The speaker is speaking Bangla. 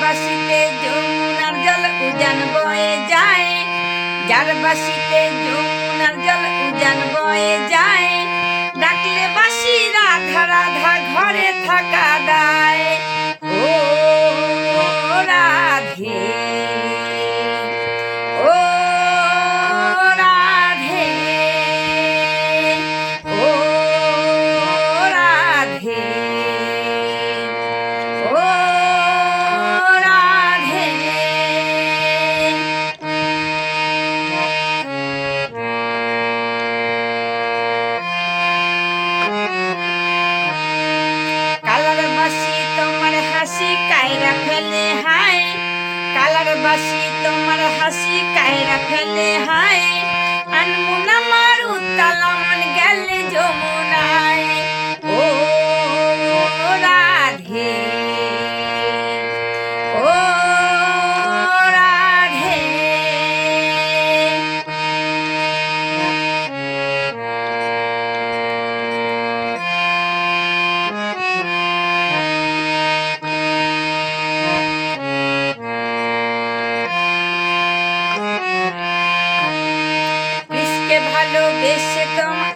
বাসিতে যমুনার জল উজান বয়ে যায়, যার বাসিতে যমুনার জল উজান বয়ে যায়, ডাকলে বাসি রাধা রাধা ঘরে থাকা দায়। ও রাধে, ও রাধে, ও রাধে, ও রাধে। কালার বাসি তোমার হাসি কায়রা ফেলে হায়, কালার বাসি তোমার হাসি কায়রা ফেলে হায়, আনমুন আমার উত্তালা মন গেলে যমুনায়। ও রাধে, ও রাধে। কৃষ্ণকে ভালোবেসে তোমার